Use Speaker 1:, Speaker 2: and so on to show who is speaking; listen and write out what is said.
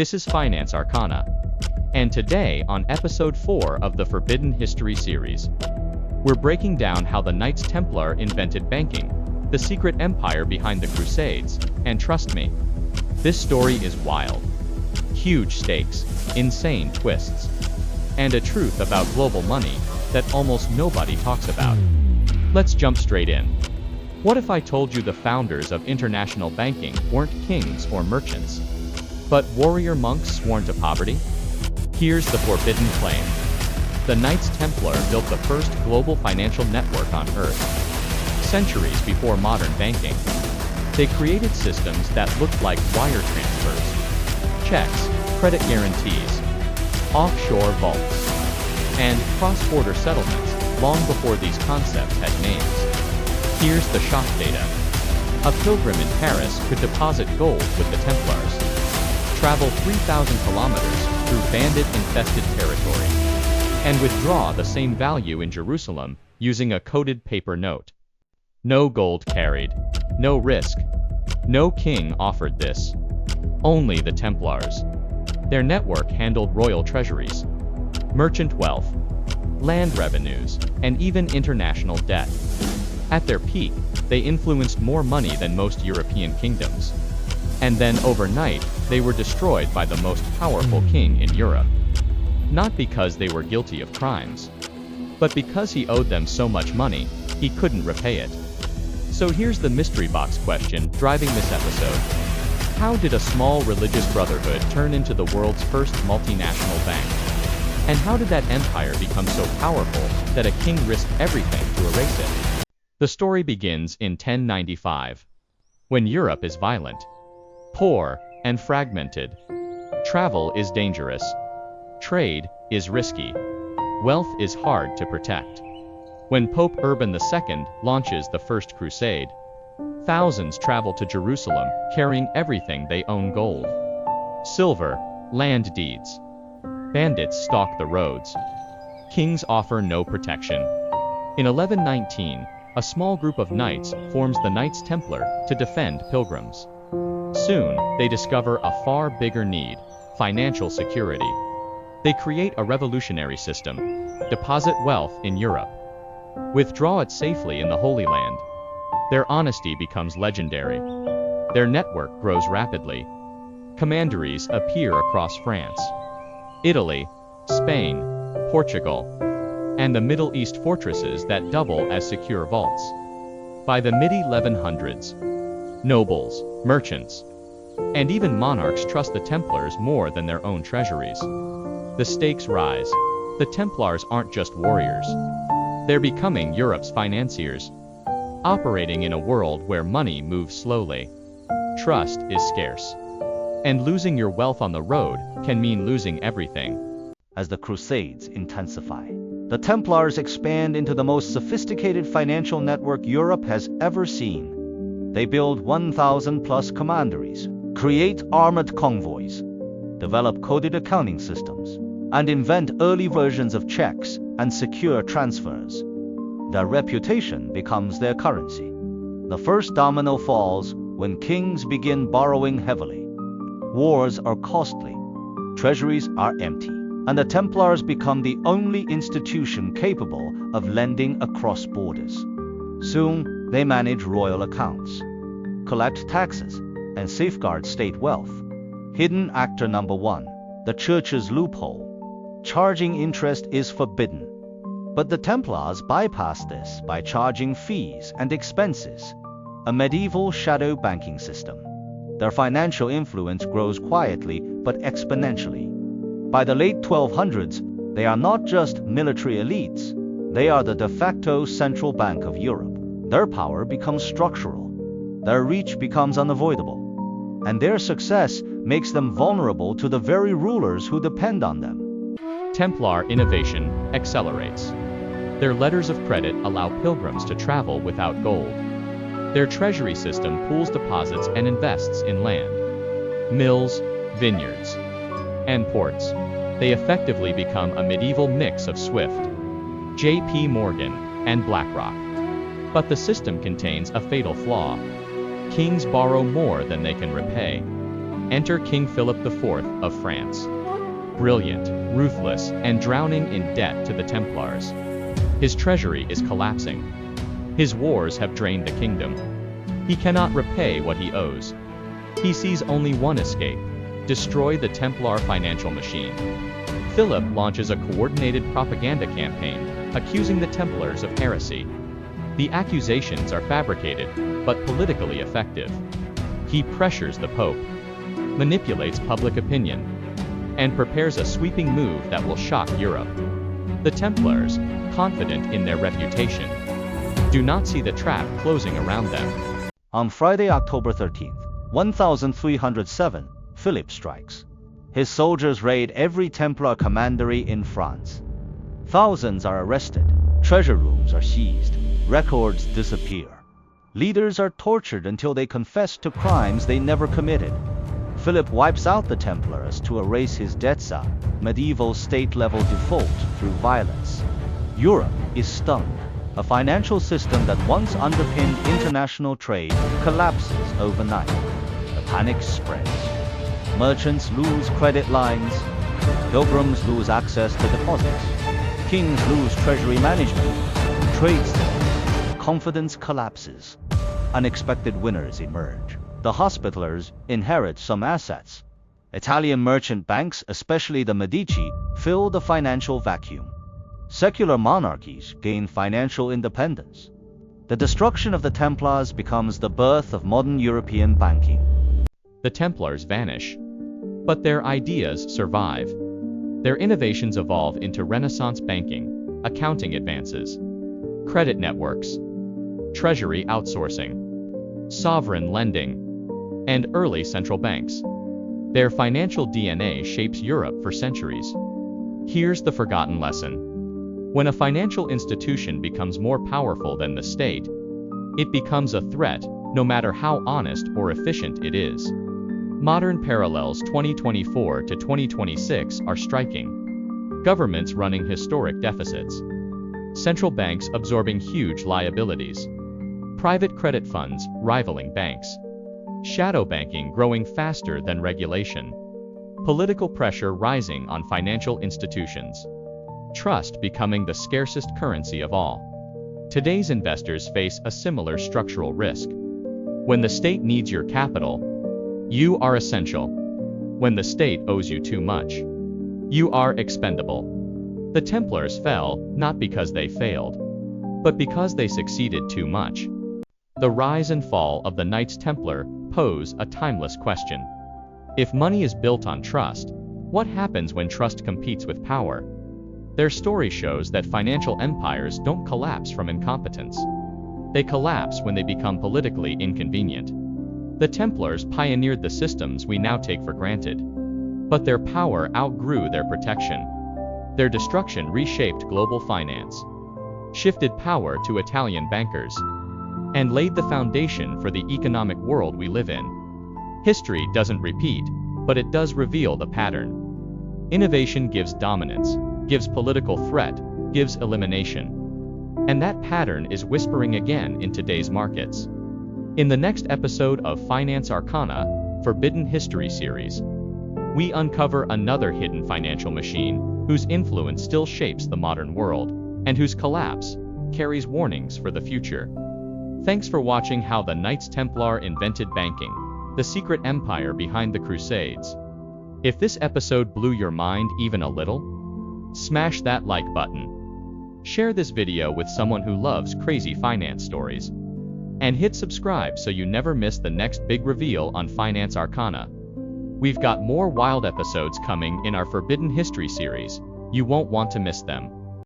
Speaker 1: This is Finance Arcana. And today, on episode 4 of the Forbidden History series, we're breaking down how the Knights Templar invented banking, the secret empire behind the Crusades, and trust me, this story is wild. Huge stakes, insane twists, and a truth about global money that almost nobody talks about. Let's jump straight in. What if I told you the founders of international banking weren't kings or merchants, but warrior monks sworn to poverty? Here's the forbidden claim. The Knights Templar built the first global financial network on Earth. Centuries before modern banking, they created systems that looked like wire transfers, checks, credit guarantees, offshore vaults, and cross-border settlements long before these concepts had names. Here's the shock data. A pilgrim in Paris could deposit gold with the Templars, travel 3,000 kilometers through bandit-infested territory, and withdraw the same value in Jerusalem using a coded paper note. No gold carried, no risk. No king offered this. Only the Templars. Their network handled royal treasuries, merchant wealth, land revenues, and even international debt. At their peak, they influenced more money than most European kingdoms. And then overnight, they were destroyed by the most powerful king in Europe. Not because they were guilty of crimes, but because he owed them so much money, he couldn't repay it. So here's the mystery box question driving this episode. How did a small religious brotherhood turn into the world's first multinational bank? And how did that empire become so powerful that a king risked everything to erase it? The story begins in 1095, when Europe is violent, poor, and fragmented. Travel is dangerous. Trade is risky. Wealth is hard to protect. When Pope Urban II launches the First Crusade, thousands travel to Jerusalem carrying everything they own: gold, silver, land deeds. Bandits stalk the roads. Kings offer no protection. In 1119, a small group of knights forms the Knights Templar to defend pilgrims. Soon, they discover a far bigger need: financial security. They create a revolutionary system: deposit wealth in Europe, withdraw it safely in the Holy Land. Their honesty becomes legendary. Their network grows rapidly. Commanderies appear across France, Italy, Spain, Portugal, and the Middle East, fortresses that double as secure vaults. By the mid-1100s, nobles, merchants, and even monarchs trust the Templars more than their own treasuries. The stakes rise. The Templars aren't just warriors. They're becoming Europe's financiers, operating in a world where money moves slowly. Trust is scarce, and losing your wealth on the road can mean losing everything.
Speaker 2: As the Crusades intensify, the Templars expand into the most sophisticated financial network Europe has ever seen. They build 1,000+ commanderies, create armored convoys, develop coded accounting systems, and invent early versions of checks and secure transfers. Their reputation becomes their currency. The first domino falls when kings begin borrowing heavily. Wars are costly, treasuries are empty, and the Templars become the only institution capable of lending across borders. Soon, they manage royal accounts, collect taxes, and safeguard state wealth. Hidden actor number 1, the church's loophole. Charging interest is forbidden. But the Templars bypass this by charging fees and expenses, a medieval shadow banking system. Their financial influence grows quietly but exponentially. By the late 1200s, they are not just military elites, they are the de facto central bank of Europe. Their power becomes structural, their reach becomes unavoidable, and their success makes them vulnerable to the very rulers who depend on them.
Speaker 1: Templar innovation accelerates. Their letters of credit allow pilgrims to travel without gold. Their treasury system pools deposits and invests in land, mills, vineyards, and ports. They effectively become a medieval mix of Swift, J.P. Morgan, and BlackRock. But the system contains a fatal flaw. Kings borrow more than they can repay. Enter King Philip IV of France. Brilliant, ruthless, and drowning in debt to the Templars. His treasury is collapsing. His wars have drained the kingdom. He cannot repay what he owes. He sees only one escape: destroy the Templar financial machine. Philip launches a coordinated propaganda campaign, accusing the Templars of heresy. The accusations are fabricated, but politically effective. He pressures the Pope, manipulates public opinion, and prepares a sweeping move that will shock Europe. The Templars, confident in their reputation, do not see the trap closing around them.
Speaker 2: On Friday, October 13th, 1307, Philip strikes. His soldiers raid every Templar commandery in France. Thousands are arrested, treasure rooms are seized, records disappear. Leaders are tortured until they confess to crimes they never committed. Philip wipes out the Templars to erase his debts, a medieval state-level default through violence. Europe is stunned. A financial system that once underpinned international trade collapses overnight. The panic spreads. Merchants lose credit lines. Pilgrims lose access to deposits. Kings lose treasury management. Trade stalls. Confidence collapses. Unexpected winners emerge. The Hospitallers inherit some assets. Italian merchant banks, especially the Medici, fill the financial vacuum. Secular monarchies gain financial independence. The destruction of the Templars becomes the birth of modern European banking.
Speaker 1: The Templars vanish, but their ideas survive. Their innovations evolve into Renaissance banking, accounting advances, credit networks, treasury outsourcing, sovereign lending, and early central banks. Their financial DNA shapes Europe for centuries. Here's the forgotten lesson. When a financial institution becomes more powerful than the state, it becomes a threat, no matter how honest or efficient it is. Modern parallels 2024 to 2026 are striking. Governments running historic deficits. Central banks absorbing huge liabilities. Private credit funds rivaling banks. Shadow banking growing faster than regulation. Political pressure rising on financial institutions. Trust becoming the scarcest currency of all. Today's investors face a similar structural risk. When the state needs your capital, you are essential. When the state owes you too much, you are expendable. The Templars fell, not because they failed, but because they succeeded too much. The rise and fall of the Knights Templar pose a timeless question. If money is built on trust, what happens when trust competes with power? Their story shows that financial empires don't collapse from incompetence. They collapse when they become politically inconvenient. The Templars pioneered the systems we now take for granted. But their power outgrew their protection. Their destruction reshaped global finance, shifted power to Italian bankers, and laid the foundation for the economic world we live in. History doesn't repeat, but it does reveal the pattern. Innovation gives dominance, gives political threat, gives elimination. And that pattern is whispering again in today's markets. In the next episode of FinanceArcana, Forbidden History series, we uncover another hidden financial machine whose influence still shapes the modern world, and whose collapse carries warnings for the future. Thanks for watching how the Knights Templar invented banking, the secret empire behind the Crusades. If this episode blew your mind even a little, smash that like button. Share this video with someone who loves crazy finance stories. And hit subscribe so you never miss the next big reveal on FinanceArcana. We've got more wild episodes coming in our Forbidden History series. You won't want to miss them.